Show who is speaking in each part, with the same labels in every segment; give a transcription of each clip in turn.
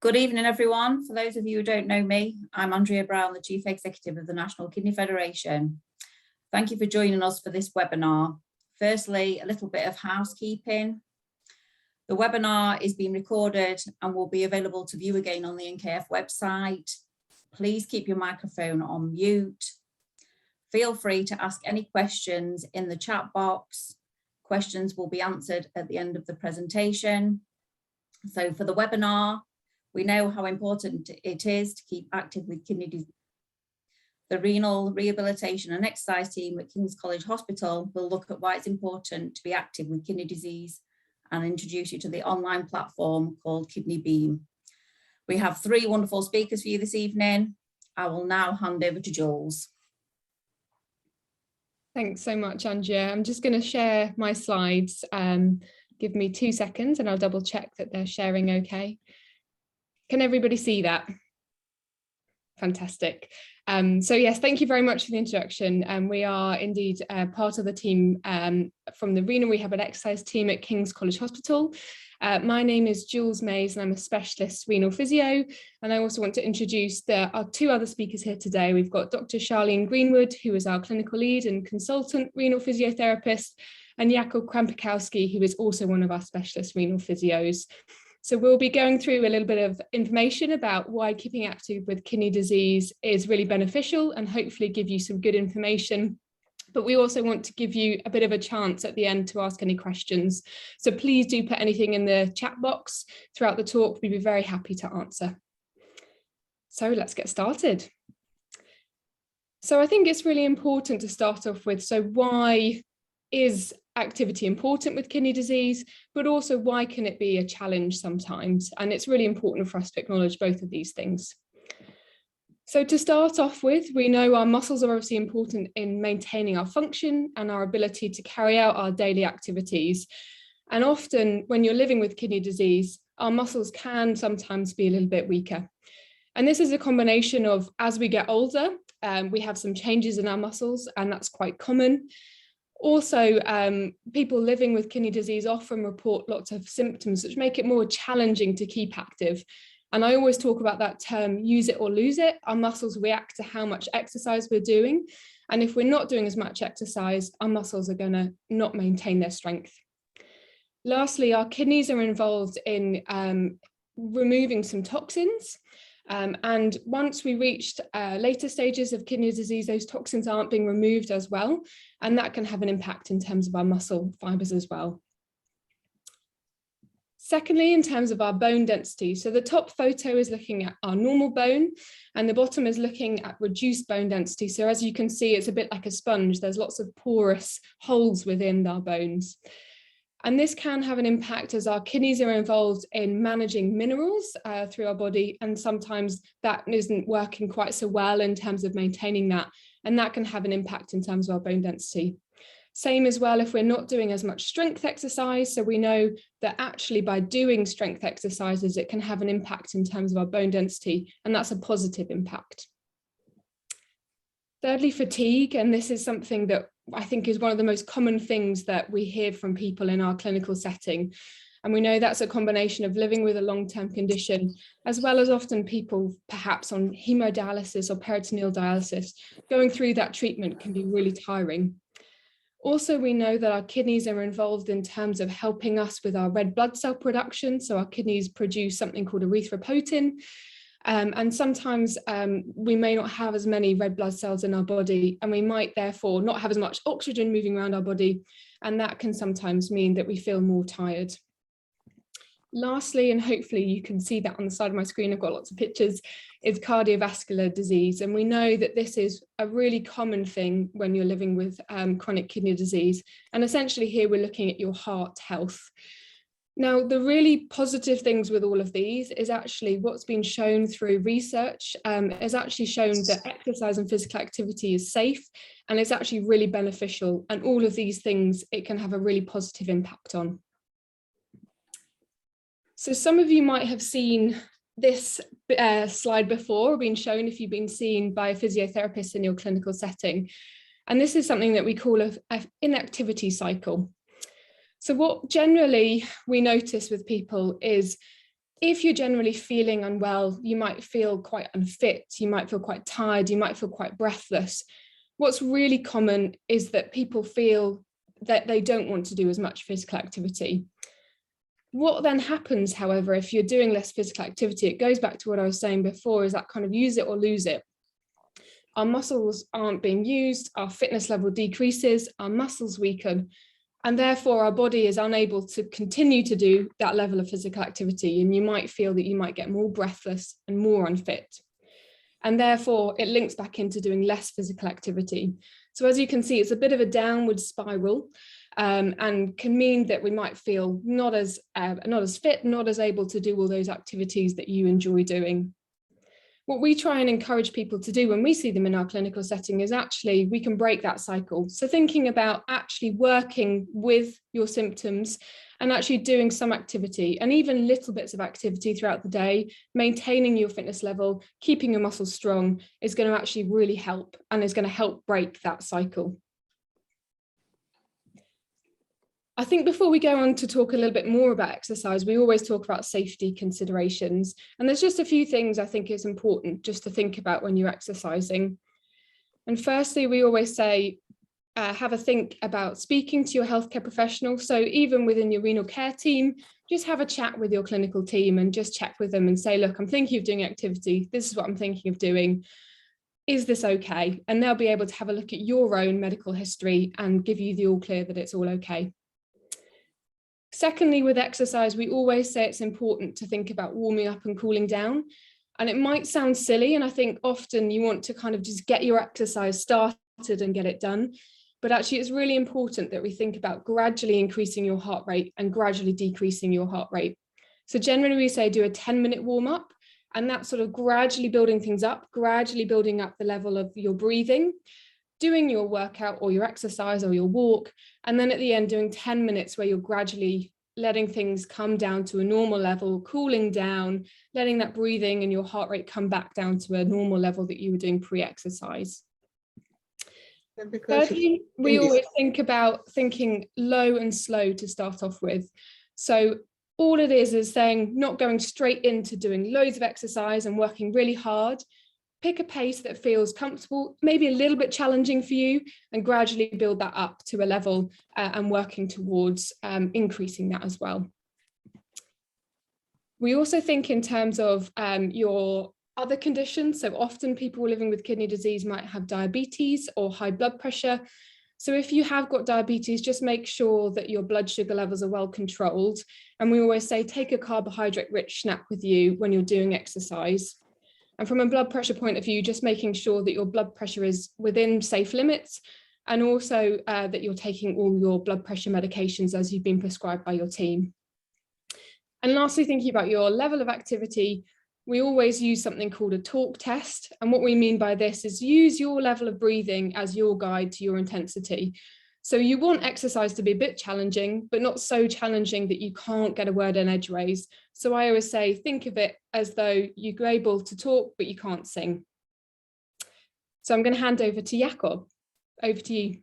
Speaker 1: Good evening, everyone. For those of you who don't know me, I'm Andrea Brown, the Chief Executive of the National Kidney Federation. Thank you for joining us for this webinar. Firstly, a little bit of housekeeping. The webinar is being recorded and will be available to view again on the NKF website. Please keep your microphone on mute. Feel free to ask any questions in the chat box. Questions will be answered at the end of the presentation. So for the webinar, we know how important it is to keep active with kidney disease. The Renal, Rehabilitation and Exercise team at King's College Hospital will look at why it's important to be active with kidney disease and introduce you to the online platform called Kidney Beam. We have 3 wonderful speakers for you this evening. I will now hand over to Jules.
Speaker 2: Thanks so much, Andrea. I'm just going to share my slides. Give me 2 seconds and I'll double check that they're sharing okay. Can everybody see that? Fantastic. So yes, thank you very much for the introduction. We are indeed part of the team from the Renal Rehab and Exercise team at King's College Hospital. My name is Jules Mays and I'm a specialist renal physio. And I also want to introduce our 2 other speakers here today. We've got Dr. Charlene Greenwood, who is our clinical lead and consultant renal physiotherapist, and Jakob Krampikowski, who is also one of our specialist renal physios. So we'll be going through a little bit of information about why keeping active with kidney disease is really beneficial and hopefully give you some good information. But we also want to give you a bit of a chance at the end to ask any questions. So please do put anything in the chat box throughout the talk. We'd be very happy to answer. So let's get started. So I think it's really important to start off with, so why is activity important with kidney disease, but also why can it be a challenge sometimes? And it's really important for us to acknowledge both of these things. So to start off with, we know our muscles are obviously important in maintaining our function and our ability to carry out our daily activities. And often when you're living with kidney disease, our muscles can sometimes be a little bit weaker. And this is a combination of, as we get older, we have some changes in our muscles, and that's quite common. Also, people living with kidney disease often report lots of symptoms which make it more challenging to keep active. And I always talk about that term, use it or lose it. Our muscles react to how much exercise we're doing. And if we're not doing as much exercise, our muscles are going to not maintain their strength. Lastly, our kidneys are involved in removing some toxins. And once we reached later stages of kidney disease, those toxins aren't being removed as well. And that can have an impact in terms of our muscle fibers as well. Secondly, in terms of our bone density, so the top photo is looking at our normal bone and the bottom is looking at reduced bone density. So as you can see, it's a bit like a sponge. There's lots of porous holes within our bones. And this can have an impact as our kidneys are involved in managing minerals through our body. And sometimes that isn't working quite so well in terms of maintaining that. And that can have an impact in terms of our bone density. Same as well if we're not doing as much strength exercise. So we know that actually by doing strength exercises, it can have an impact in terms of our bone density. And that's a positive impact. Thirdly, fatigue, and this is something that I think is one of the most common things that we hear from people in our clinical setting. And we know that's a combination of living with a long-term condition, as well as often people perhaps on hemodialysis or peritoneal dialysis. Going through that treatment can be really tiring. Also, we know that our kidneys are involved in terms of helping us with our red blood cell production. So our kidneys produce something called erythropoietin. And sometimes we may not have as many red blood cells in our body, and we might therefore not have as much oxygen moving around our body, and that can sometimes mean that we feel more tired. Lastly, and hopefully you can see that on the side of my screen, I've got lots of pictures, is cardiovascular disease. And we know that this is a really common thing when you're living with chronic kidney disease. And essentially here we're looking at your heart health. Now, the really positive things with all of these is actually what's been shown through research has actually shown that exercise and physical activity is safe and it's actually really beneficial. And all of these things, it can have a really positive impact on. So some of you might have seen this slide before, or been shown if you've been seen by a physiotherapist in your clinical setting. And this is something that we call an inactivity cycle. So what generally we notice with people is if you're generally feeling unwell, you might feel quite unfit, you might feel quite tired, you might feel quite breathless. What's really common is that people feel that they don't want to do as much physical activity. What then happens, however, if you're doing less physical activity, it goes back to what I was saying before, is that kind of use it or lose it. Our muscles aren't being used, our fitness level decreases, our muscles weaken, and therefore our body is unable to continue to do that level of physical activity, and you might feel that you might get more breathless and more unfit. And therefore it links back into doing less physical activity. So as you can see, it's a bit of a downward spiral, and can mean that we might feel not as fit, not as able to do all those activities that you enjoy doing. What we try and encourage people to do when we see them in our clinical setting is actually we can break that cycle. So thinking about actually working with your symptoms and actually doing some activity, and even little bits of activity throughout the day, maintaining your fitness level, keeping your muscles strong, is going to actually really help, and is going to help break that cycle. I think before we go on to talk a little bit more about exercise, we always talk about safety considerations. And there's just a few things I think is important just to think about when you're exercising. And firstly, we always say, have a think about speaking to your healthcare professional. So even within your renal care team, just have a chat with your clinical team and just check with them and say, look, I'm thinking of doing activity. This is what I'm thinking of doing. Is this okay? And they'll be able to have a look at your own medical history and give you the all clear that it's all okay. Secondly, with exercise, we always say it's important to think about warming up and cooling down. And it might sound silly, and I think often you want to kind of just get your exercise started and get it done. But actually, it's really important that we think about gradually increasing your heart rate and gradually decreasing your heart rate. So generally, we say do a 10-minute warm up, and that's sort of gradually building things up, gradually building up the level of your breathing, doing your workout or your exercise or your walk, and then at the end doing 10 minutes where you're gradually letting things come down to a normal level, cooling down, letting that breathing and your heart rate come back down to a normal level that you were doing pre-exercise. Thirdly, we always think about thinking low and slow to start off with. So all it is saying not going straight into doing loads of exercise and working really hard. Pick a pace that feels comfortable, maybe a little bit challenging for you, and gradually build that up to a level and working towards increasing that as well. We also think in terms of your other conditions. So often people living with kidney disease might have diabetes or high blood pressure. So if you have got diabetes, just make sure that your blood sugar levels are well controlled. And we always say take a carbohydrate-rich snack with you when you're doing exercise. And from a blood pressure point of view, just making sure that your blood pressure is within safe limits, and also that you're taking all your blood pressure medications as you've been prescribed by your team. And lastly, thinking about your level of activity, we always use something called a talk test. And what we mean by this is use your level of breathing as your guide to your intensity. So you want exercise to be a bit challenging, but not so challenging that you can't get a word in edgeways. So I always say, think of it as though you're able to talk, but you can't sing. So I'm going to hand over to Jakob. Over to you.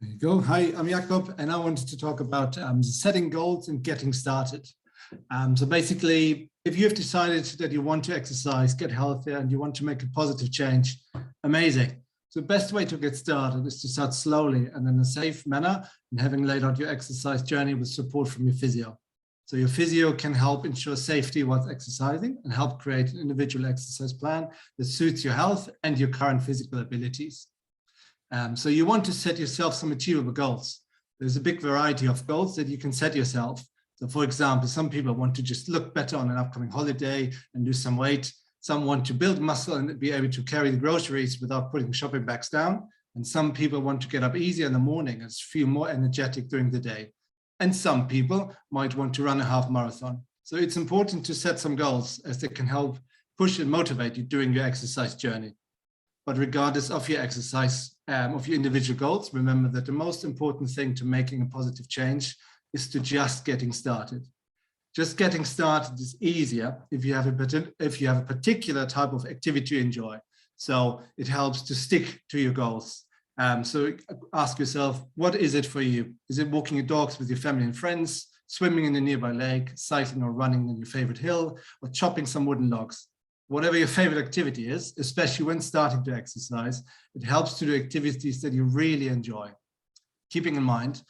Speaker 3: There you go. Hi, I'm Jakob, and I wanted to talk about setting goals and getting started. So basically, if you have decided that you want to exercise, get healthier, and you want to make a positive change, amazing. So the best way to get started is to start slowly and in a safe manner, and having laid out your exercise journey with support from your physio. So your physio can help ensure safety whilst exercising and help create an individual exercise plan that suits your health and your current physical abilities. So you want to set yourself some achievable goals. There's a big variety of goals that you can set yourself. So for example, some people want to just look better on an upcoming holiday and lose some weight. Some want to build muscle and be able to carry the groceries without putting shopping bags down. And some people want to get up easier in the morning and feel more energetic during the day. And some people might want to run a half marathon. So it's important to set some goals as they can help push and motivate you during your exercise journey. But regardless of your exercise, of your individual goals, remember that the most important thing to making a positive change is to just getting started. Just getting started is easier if you have a particular type of activity you enjoy. So it helps to stick to your goals. So ask yourself, what is it for you? Is it walking your dogs with your family and friends, swimming in a nearby lake, cycling or running on your favorite hill, or chopping some wooden logs? Whatever your favorite activity is, especially when starting to exercise, it helps to do activities that you really enjoy. Keeping in mind,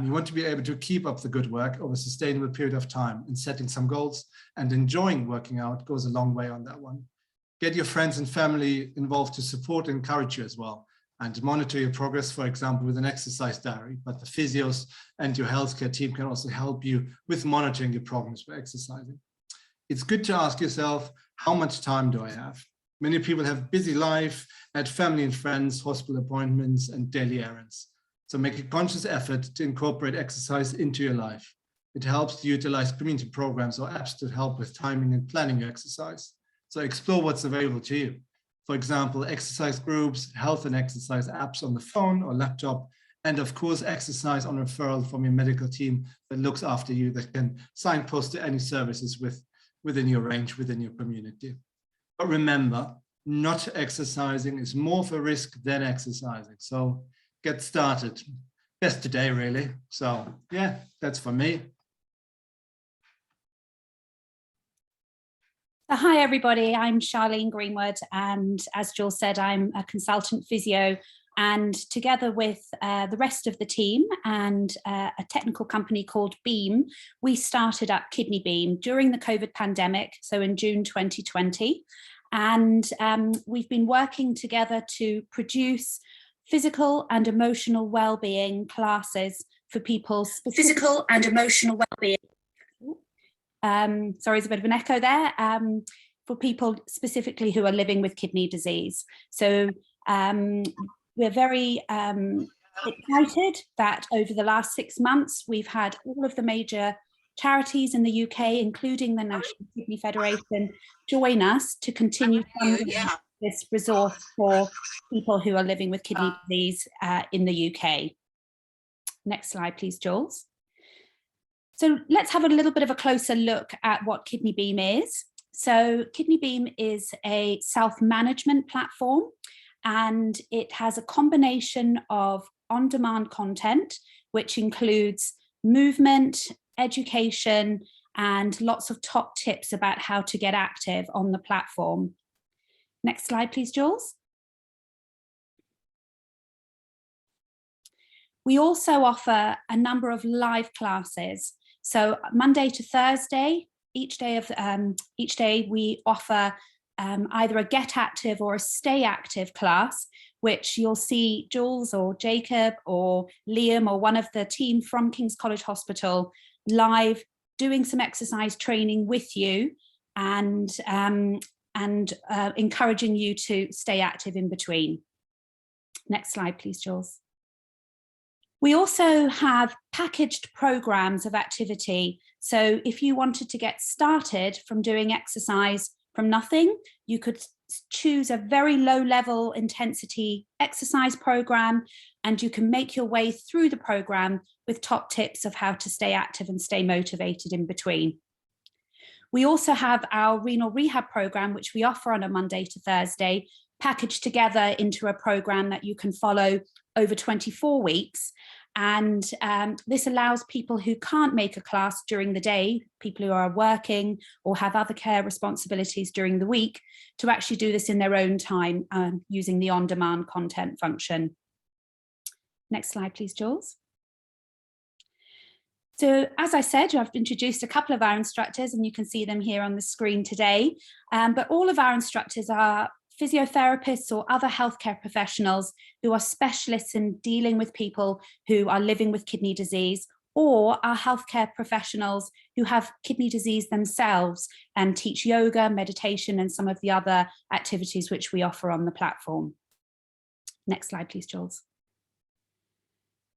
Speaker 3: you want to be able to keep up the good work over a sustainable period of time, and setting some goals and enjoying working out goes a long way on that one. Get your friends and family involved to support and encourage you as well, and monitor your progress, for example, with an exercise diary. But the physios and your healthcare team can also help you with monitoring your progress for exercising. It's good to ask yourself, how much time do I have? Many people have busy life, add family and friends, hospital appointments, and daily errands. So make a conscious effort to incorporate exercise into your life. It helps to utilize community programs or apps to help with timing and planning your exercise. So explore what's available to you. For example, exercise groups, health and exercise apps on the phone or laptop, and of course, exercise on referral from your medical team that looks after you, that can signpost to any services within your range, within your community. But remember, not exercising is more of a risk than exercising. So get started. Best today, really. So yeah, that's for me.
Speaker 4: Hi, everybody. I'm Charlene Greenwood, and as Jules said, I'm a consultant physio, and together with the rest of the team and a technical company called Beam, we started up Kidney Beam during the COVID pandemic, so in June 2020. And we've been working together to produce physical and emotional well-being classes for people. Physical and emotional well-being. Sorry, there's a bit of an echo there, for people specifically who are living with kidney disease. So we're very excited that over the last 6 months, we've had all of the major charities in the UK, including the National Kidney Federation, join us to continue funding this resource for people who are living with kidney disease in the UK. Next slide, please, Jules. So let's have a little bit of a closer look at what Kidney Beam is. So Kidney Beam is a self-management platform, and it has a combination of on-demand content, which includes movement, education, and lots of top tips about how to get active on the platform. Next slide, please, Jules. We also offer a number of live classes. So Monday to Thursday, each day we offer either a Get Active or a Stay Active class, which you'll see Jules or Jacob or Liam or one of the team from King's College Hospital live doing some exercise training with you and encouraging you to stay active in between. Next slide, please, Jules. We also have packaged programs of activity. So if you wanted to get started from doing exercise from nothing, you could choose a very low level intensity exercise program, and you can make your way through the program with top tips of how to stay active and stay motivated in between. We also have our renal rehab program, which we offer on a Monday to Thursday, packaged together into a program that you can follow over 24 weeks. And this allows people who can't make a class during the day, people who are working or have other care responsibilities during the week, to actually do this in their own time using the on-demand content function. Next slide, please, Jules. So as I said, I've introduced a couple of our instructors, and you can see them here on the screen today. But all of our instructors are physiotherapists or other healthcare professionals who are specialists in dealing with people who are living with kidney disease, or are healthcare professionals who have kidney disease themselves and teach yoga, meditation, and some of the other activities which we offer on the platform. Next slide, please, Jules.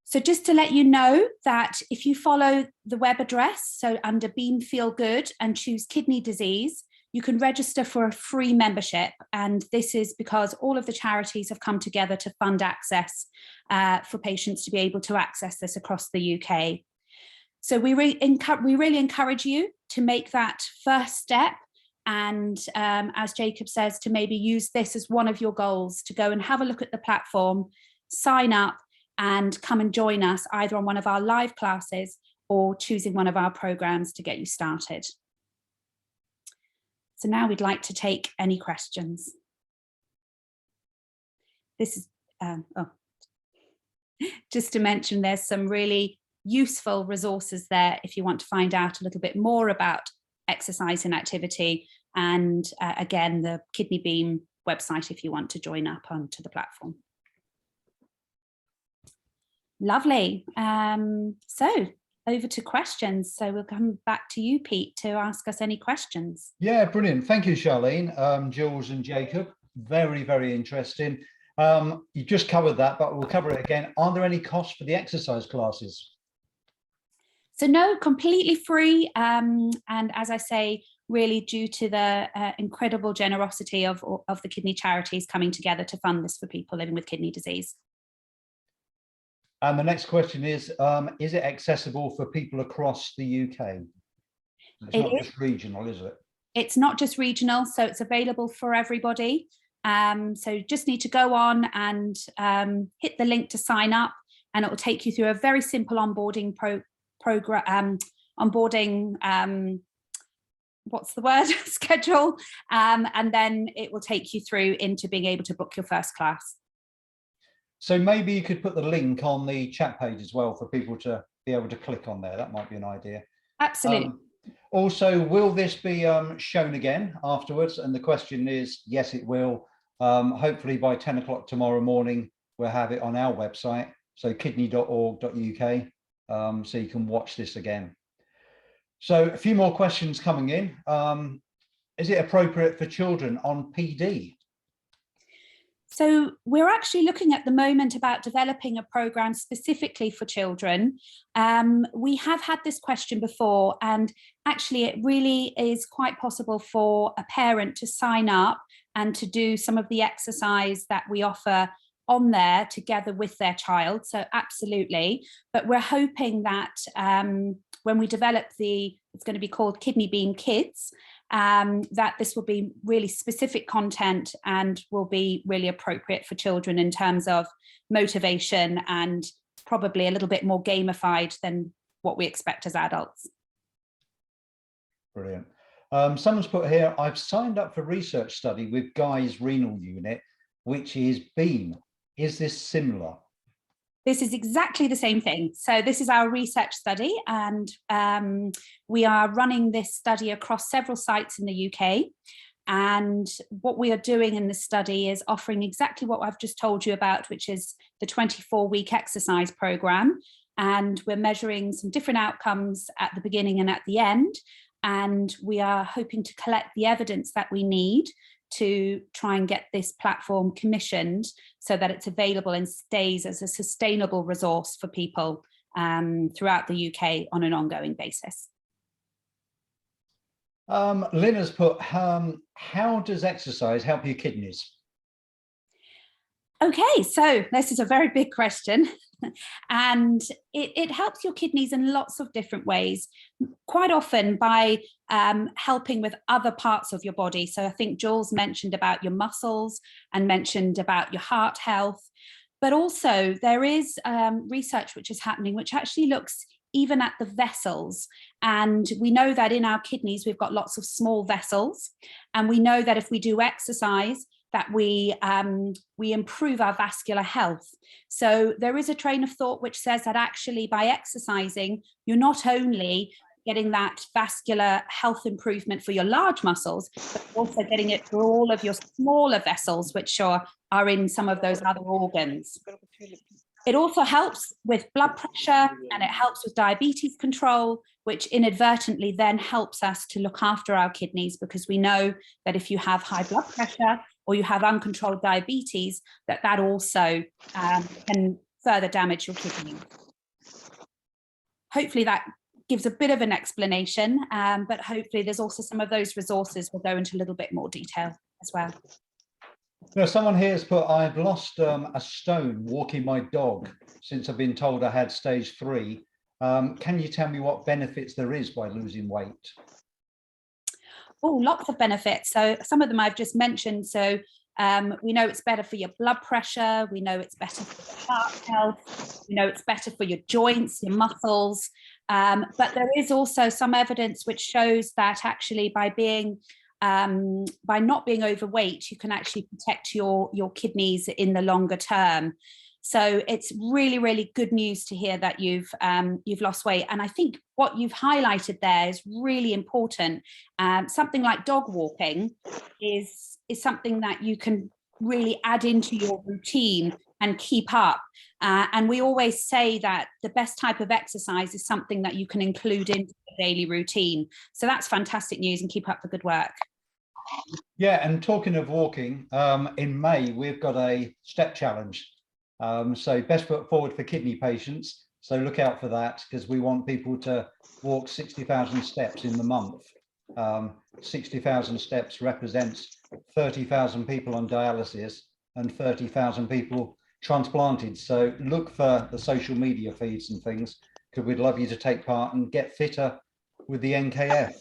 Speaker 4: So just to let you know that if you follow the web address, so under Beam Feel Good and choose kidney disease, you can register for a free membership. And this is because all of the charities have come together to fund access for patients to be able to access this across the UK. So we really encourage you to make that first step. And as Jacob says, to maybe use this as one of your goals, to go and have a look at the platform, sign up and come and join us either on one of our live classes or choosing one of our programs to get you started. So now we'd like to take any questions. This is, just to mention, there's some really useful resources there if you want to find out a little bit more about exercise and activity. And again, the Kidney Beam website if you want to join up onto the platform. Lovely. So over to questions. So we'll come back to you, Pete, to ask us any questions.
Speaker 5: Yeah, brilliant. Thank you, Charlene, Jules and Jacob. Very, very interesting. You just covered that, but we'll cover it again. Are there any costs for the exercise classes?
Speaker 4: So no, completely free. And as I say, really due to the incredible generosity of the kidney charities coming together to fund this for people living with kidney disease.
Speaker 5: And the next question is it accessible for people across the UK? It's not just regional, is it?
Speaker 4: It's not just regional, so it's available for everybody. So just need to go on and hit the link to sign up, and it will take you through a very simple onboarding program, what's the word, schedule, and then it will take you through into being able to book your first class.
Speaker 5: So maybe you could put the link on the chat page as well for people to be able to click on there. That might be an idea.
Speaker 4: Absolutely.
Speaker 5: Also, will this be shown again afterwards? And the question is, yes, it will. Hopefully by 10 o'clock tomorrow morning, we'll have it on our website, so kidney.org.uk, so you can watch this again. So a few more questions coming in. Is it appropriate for children on PD?
Speaker 4: So we're actually looking at the moment about developing a program specifically for children. We have had this question before, and actually it really is quite possible for a parent to sign up and to do some of the exercise that we offer on there together with their child. So absolutely, but we're hoping that when we develop it's going to be called Kidney Beam Kids, that this will be really specific content and will be really appropriate for children in terms of motivation and probably a little bit more gamified than what we expect as adults.
Speaker 5: Brilliant. Someone's put here, I've signed up for research study with Guy's renal unit, which is Beam. Is this similar?
Speaker 4: This is exactly the same thing. So this is our research study, and we are running this study across several sites in the UK. And what we are doing in this study is offering exactly what I've just told you about, which is the 24-week exercise program. And we're measuring some different outcomes at the beginning and at the end. And we are hoping to collect the evidence that we need to try and get this platform commissioned so that it's available and stays as a sustainable resource for people throughout the UK on an ongoing basis.
Speaker 5: Lynn has put, how does exercise help your kidneys?
Speaker 4: Okay, so this is a very big question. And it helps your kidneys in lots of different ways, quite often by helping with other parts of your body. So I think Jules mentioned about your muscles and mentioned about your heart health, but also there is research which is happening which actually looks even at the vessels. And we know that in our kidneys we've got lots of small vessels, and we know that if we do exercise that we improve our vascular health. So there is a train of thought which says that actually by exercising, you're not only getting that vascular health improvement for your large muscles, but also getting it for all of your smaller vessels, which are in some of those other organs. It also helps with blood pressure, and it helps with diabetes control, which inadvertently then helps us to look after our kidneys, because we know that if you have high blood pressure or you have uncontrolled diabetes, that also can further damage your kidneys. Hopefully that gives a bit of an explanation, but hopefully there's also some of those resources we'll go into a little bit more detail as well.
Speaker 5: Now, someone here has put, I've lost a stone walking my dog since I've been told I had stage 3. Can you tell me what benefits there is by losing weight?
Speaker 4: Oh, lots of benefits. So some of them I've just mentioned. So We know it's better for your blood pressure. We know it's better for your heart health. We know it's better for your joints, your muscles. But there is also some evidence which shows that actually by not being overweight, you can actually protect your kidneys in the longer term. So it's really, really good news to hear that you've lost weight. And I think what you've highlighted there is really important. Something like dog walking is something that you can really add into your routine and keep up. And we always say that the best type of exercise is something that you can include into the daily routine. So that's fantastic news, and keep up the good work.
Speaker 5: Yeah, and talking of walking, in May, we've got a step challenge. So best foot forward for kidney patients. So look out for that, because we want people to walk 60,000 steps in the month. 60,000 steps represents 30,000 people on dialysis and 30,000 people transplanted. So look for the social media feeds and things, because we'd love you to take part and get fitter with the NKF.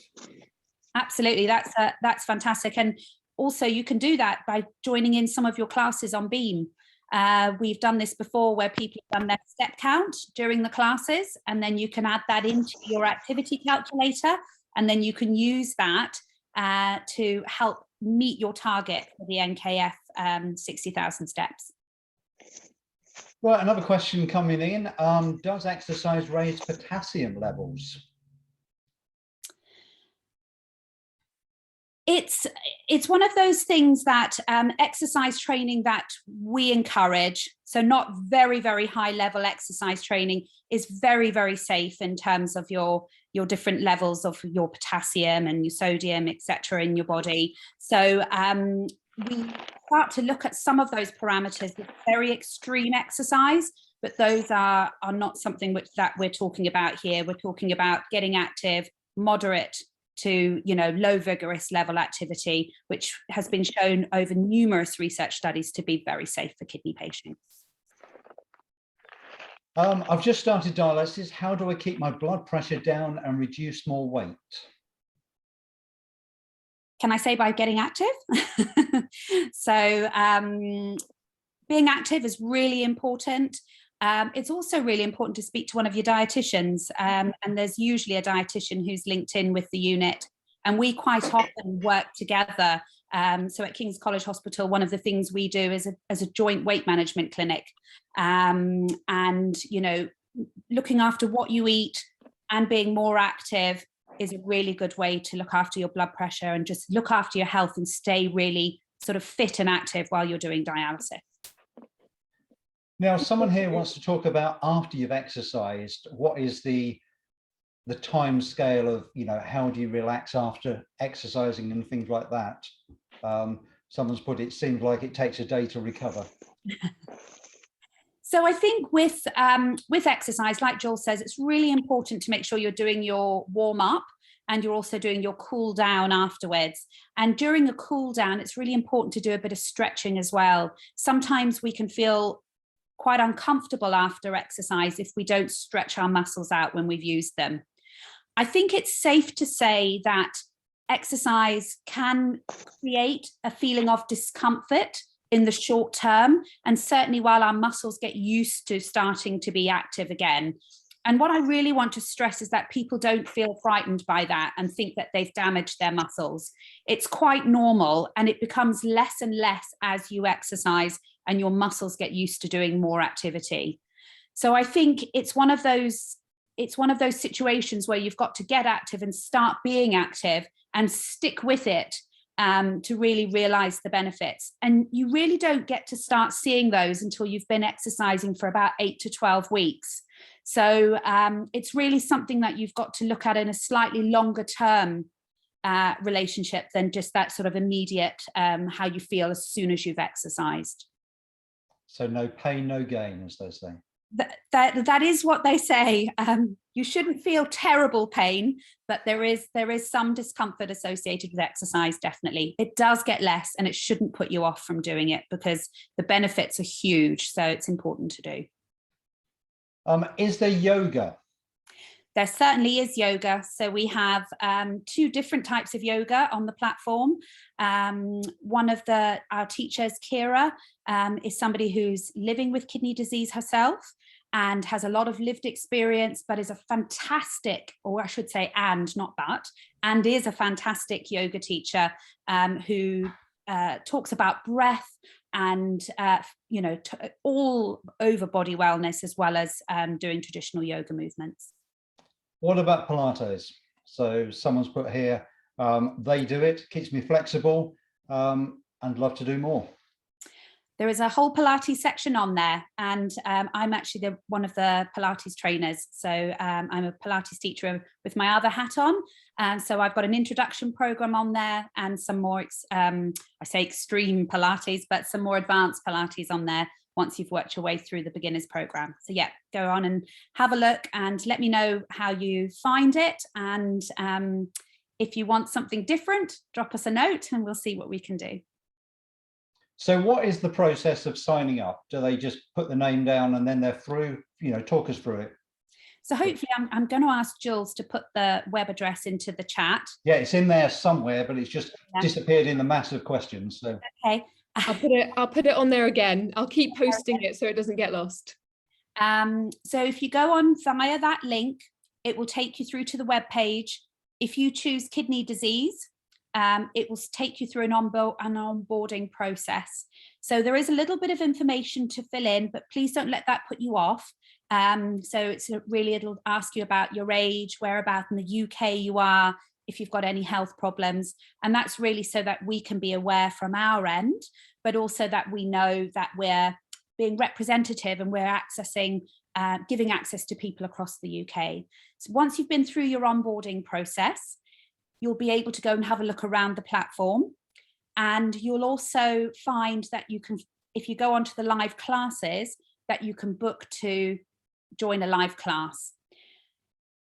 Speaker 4: Absolutely, that's fantastic. And also you can do that by joining in some of your classes on Beam. We've done this before where people have done their step count during the classes, and then you can add that into your activity calculator, and then you can use that to help meet your target for the NKF 60,000 steps.
Speaker 5: Right, another question coming in. Does exercise raise potassium levels?
Speaker 4: It's one of those things that exercise training that we encourage, so not very, very high level exercise training, is very, very safe in terms of your different levels of your potassium and your sodium, etc., in your body. So we start to look at some of those parameters with very extreme exercise, but those are not something that we're talking about here. We're talking about getting active, moderate to low vigorous level activity, which has been shown over numerous research studies to be very safe for kidney patients.
Speaker 5: I've just started dialysis. How do I keep my blood pressure down and reduce more weight?
Speaker 4: Can I say by getting active? So being active is really important. It's also really important to speak to one of your dietitians, and there's usually a dietitian who's linked in with the unit, and we quite often work together. So at King's College Hospital, one of the things we do is a joint weight management clinic, and looking after what you eat and being more active is a really good way to look after your blood pressure and just look after your health and stay really sort of fit and active while you're doing dialysis.
Speaker 5: Now, someone here wants to talk about after you've exercised. What is the time scale of, how do you relax after exercising and things like that? Someone's put, it seems like it takes a day to recover.
Speaker 4: So I think with exercise, like Joel says, it's really important to make sure you're doing your warm up and you're also doing your cool down afterwards. And during a cool down, it's really important to do a bit of stretching as well. Sometimes we can feel quite uncomfortable after exercise if we don't stretch our muscles out when we've used them. I think it's safe to say that exercise can create a feeling of discomfort in the short term, and certainly while our muscles get used to starting to be active again. And what I really want to stress is that people don't feel frightened by that and think that they've damaged their muscles. It's quite normal, and it becomes less and less as you exercise and your muscles get used to doing more activity. So I think it's one of those situations where you've got to get active and start being active and stick with it to really realize the benefits. And you really don't get to start seeing those until you've been exercising for about 8 to 12 weeks. So it's really something that you've got to look at in a slightly longer term relationship than just that sort of immediate how you feel as soon as you've exercised.
Speaker 5: So no pain, no gain, as they say.
Speaker 4: That is what they say. You shouldn't feel terrible pain, but there is some discomfort associated with exercise, definitely. It does get less, and it shouldn't put you off from doing it because the benefits are huge, so it's important to do.
Speaker 5: Is there yoga?
Speaker 4: There certainly is yoga. So we have 2 different types of yoga on the platform. One of our teachers, Kira, is somebody who's living with kidney disease herself and has a lot of lived experience, but is a fantastic, or I should say, and not but, and is a fantastic yoga teacher who talks about breath and all over body wellness, as well as doing traditional yoga movements.
Speaker 5: What about Pilates? So someone's put here, they do it, keeps me flexible, and love to do more.
Speaker 4: There is a whole Pilates section on there, and I'm actually one of the Pilates trainers. So I'm a Pilates teacher with my other hat on. And so I've got an introduction program on there and some more, I say extreme Pilates, but some more advanced Pilates on there once you've worked your way through the beginners program. So yeah, go on and have a look and let me know how you find it. And if you want something different, drop us a note and we'll see what we can do.
Speaker 5: So what is the process of signing up? Do they just put the name down and then they're through? Talk us through it.
Speaker 4: So hopefully I'm going to ask Jules to put the web address into the chat.
Speaker 5: Yeah, it's in there somewhere, but it's just disappeared in the mass of questions. So
Speaker 4: okay.
Speaker 2: I'll put it on there again. I'll keep posting it so it doesn't get lost.
Speaker 4: So if you go on via that link, it will take you through to the web page. If you choose kidney disease, it will take you through an onboarding process. So there is a little bit of information to fill in, but please don't let that put you off. So it'll ask you about your age, whereabout in the UK you are, if you've got any health problems. And that's really so that we can be aware from our end, but also that we know that we're being representative and we're giving access to people across the UK. So once you've been through your onboarding process, you'll be able to go and have a look around the platform. And you'll also find that you can, if you go onto the live classes, that you can book to join a live class.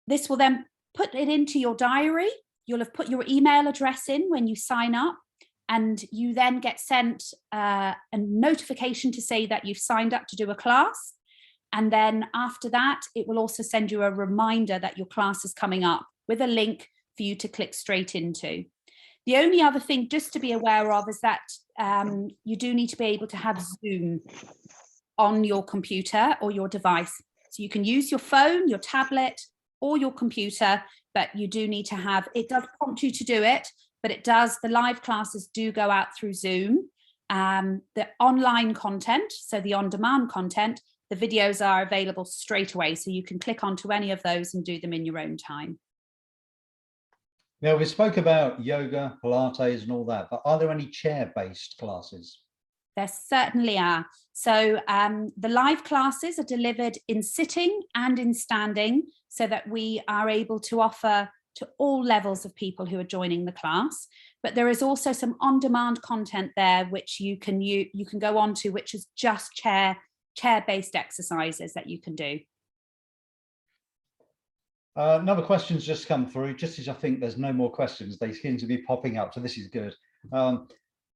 Speaker 4: This will then put it into your diary. You'll have put your email address in when you sign up, and you then get sent a notification to say that you've signed up to do a class. And then after that, it will also send you a reminder that your class is coming up with a link for you to click straight into. The only other thing just to be aware of is that you do need to be able to have Zoom on your computer or your device. So you can use your phone, your tablet, or your computer, but you do need to have, it does prompt you to do it, but the live classes do go out through Zoom. The online content, so the on-demand content, the videos are available straight away. So you can click onto any of those and do them in your own time.
Speaker 5: Now, we spoke about yoga, Pilates and all that, but are there any chair-based classes?
Speaker 4: There certainly are. So the live classes are delivered in sitting and in standing so that we are able to offer to all levels of people who are joining the class. But there is also some on-demand content there which you can go on to, which is just chair-based exercises that you can do.
Speaker 5: Another question's just come through, just as I think there's no more questions, they seem to be popping up, so this is good.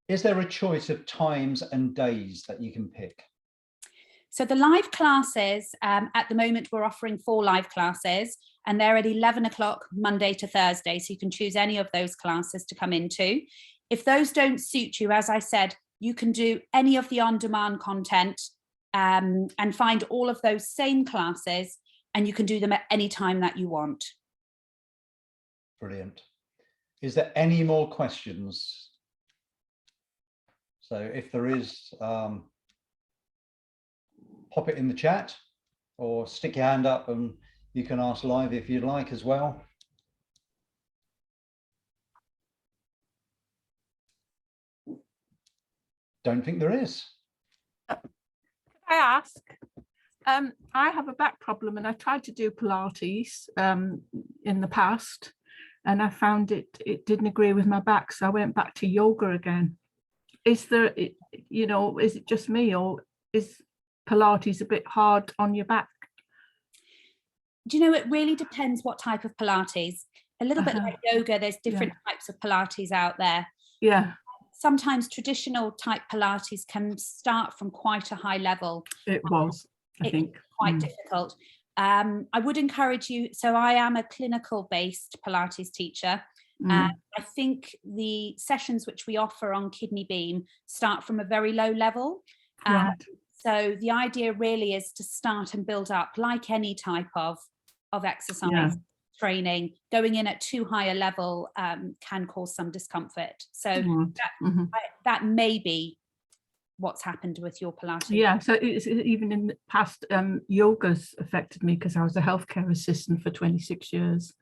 Speaker 5: Is there a choice of times and days that you can pick?
Speaker 4: So the live classes, at the moment, we're offering 4 live classes, and they're at 11 o'clock Monday to Thursday. So you can choose any of those classes to come into. If those don't suit you, as I said, you can do any of the on-demand content and find all of those same classes, and you can do them at any time that you want.
Speaker 5: Brilliant. Is there any more questions? So if there is, pop it in the chat or stick your hand up and you can ask live if you'd like as well. Don't think there is.
Speaker 6: Could I ask? I have a back problem and I tried to do Pilates in the past and I found it didn't agree with my back, so I went back to yoga again. Is there, is it just me, or is Pilates a bit hard on your back?
Speaker 4: Do you know, it really depends what type of Pilates. A little bit like yoga, there's different types of Pilates out there.
Speaker 6: Yeah.
Speaker 4: Sometimes traditional type Pilates can start from quite a high level.
Speaker 6: It was, I think.
Speaker 4: Quite difficult. I would encourage you, so I am a clinical based Pilates teacher. I think the sessions which we offer on Kidney Beam start from a very low level.
Speaker 6: Right.
Speaker 4: So the idea really is to start and build up, like any type of exercise training. Going in at too high a level can cause some discomfort. So that may be what's happened with your Pilates.
Speaker 6: Yeah, so it's, even in the past, yoga's affected me because I was a healthcare assistant for 26 years.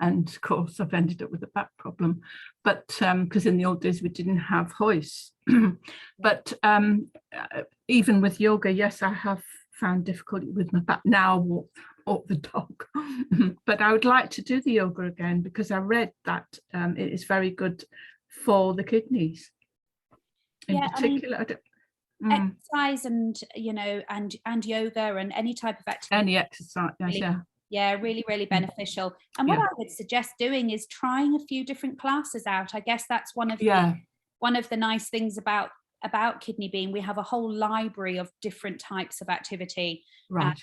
Speaker 6: And of course, I've ended up with a back problem. But because in the old days, we didn't have hoists. But even with yoga, yes, I have found difficulty with my back. Now I walk the dog. But I would like to do the yoga again because I read that it is very good for the kidneys. In particular,
Speaker 4: exercise and and yoga and any type of activity.
Speaker 6: Any exercise,
Speaker 4: really beneficial. And what I would suggest doing is trying a few different classes out. I guess that's one of the nice things about Kidney Beam. We have a whole library of different types of activity.
Speaker 6: Right.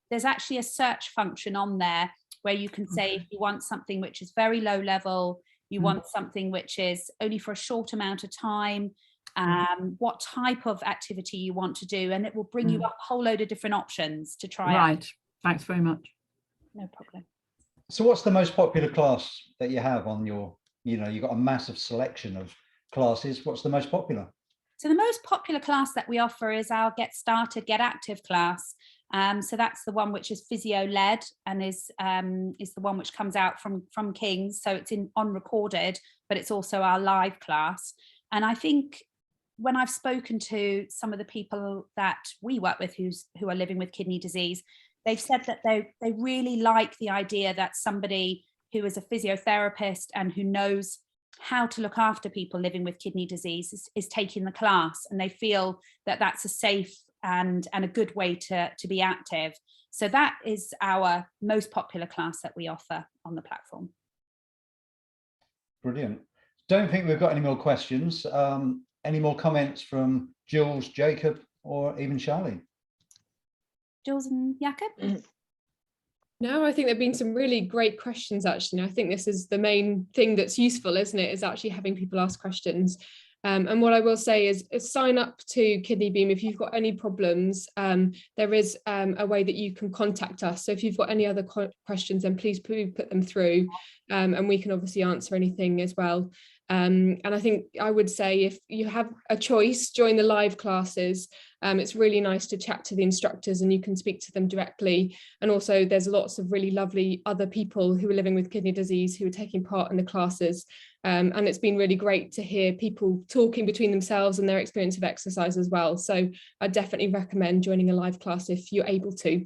Speaker 4: There's actually a search function on there where you can say if you want something which is very low level, you want something which is only for a short amount of time, what type of activity you want to do, and it will bring you up a whole load of different options to try out.
Speaker 6: Thanks very much.
Speaker 4: No problem.
Speaker 5: So what's the most popular class that you have on your, you've got a massive selection of classes. What's the most popular?
Speaker 4: So the most popular class that we offer is our Get Started, Get Active class. So that's the one which is physio led and is the one which comes out from King's. So it's on recorded, but it's also our live class. And I think when I've spoken to some of the people that we work with who are living with kidney disease, they've said that they really like the idea that somebody who is a physiotherapist and who knows how to look after people living with kidney disease is taking the class, and they feel that that's a safe and a good way to be active. So that is our most popular class that we offer on the platform.
Speaker 5: Brilliant. Don't think we've got any more questions. Any more comments from Jules, Jacob, or even Charlene?
Speaker 4: Jules and Jakob?
Speaker 2: No, I think there've been some really great questions, actually. And I think this is the main thing that's useful, isn't it? Is actually having people ask questions. And what I will say is sign up to Kidney Beam if you've got any problems. There is a way that you can contact us. So if you've got any other questions, then please put them through, and we can obviously answer anything as well. And I think I would say if you have a choice, join the live classes. It's really nice to chat to the instructors and you can speak to them directly. And also there's lots of really lovely other people who are living with kidney disease who are taking part in the classes. And it's been really great to hear people talking between themselves and their experience of exercise as well. So I definitely recommend joining a live class if you're able to.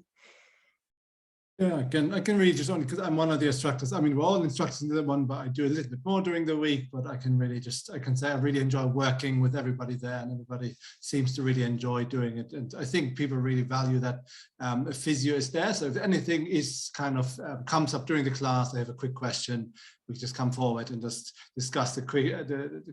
Speaker 3: Yeah, I can really just only because I'm one of the instructors. I mean, we're all instructors in the one, but I do a little bit more during the week. But I can say I really enjoy working with everybody there, and everybody seems to really enjoy doing it. And I think people really value that a physio is there. So if anything is kind of comes up during the class, they have a quick question, we just come forward and just discuss the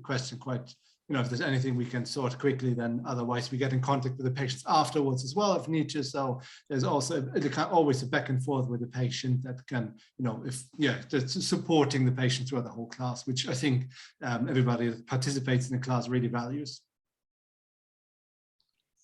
Speaker 3: question quite. If there's anything we can sort quickly, then otherwise we get in contact with the patients afterwards as well if need to. So there's also always a back and forth with the patient that can, that's supporting the patient throughout the whole class, which I think everybody that participates in the class really values.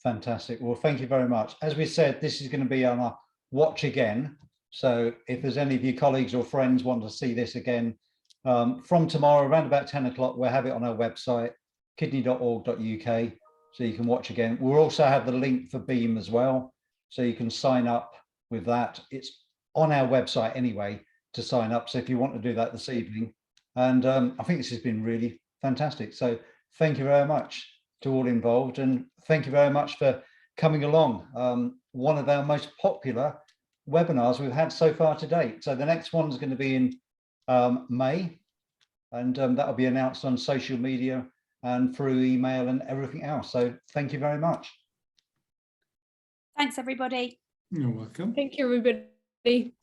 Speaker 5: Fantastic. Well, thank you very much. As we said, this is going to be on a watch again. So if there's any of your colleagues or friends want to see this again, from tomorrow around about 10 o'clock, we'll have it on our website, kidney.org.uk, so you can watch again. We'll also have the link for Beam as well, so you can sign up with that. It's on our website anyway to sign up, so if you want to do that this evening. And I think this has been really fantastic. So thank you very much to all involved, and thank you very much for coming along. One of our most popular webinars we've had so far to date. So the next one is going to be in May, and that'll be announced on social media and through email and everything else. So thank you very much.
Speaker 4: Thanks, everybody.
Speaker 3: You're welcome.
Speaker 2: Thank you, everybody.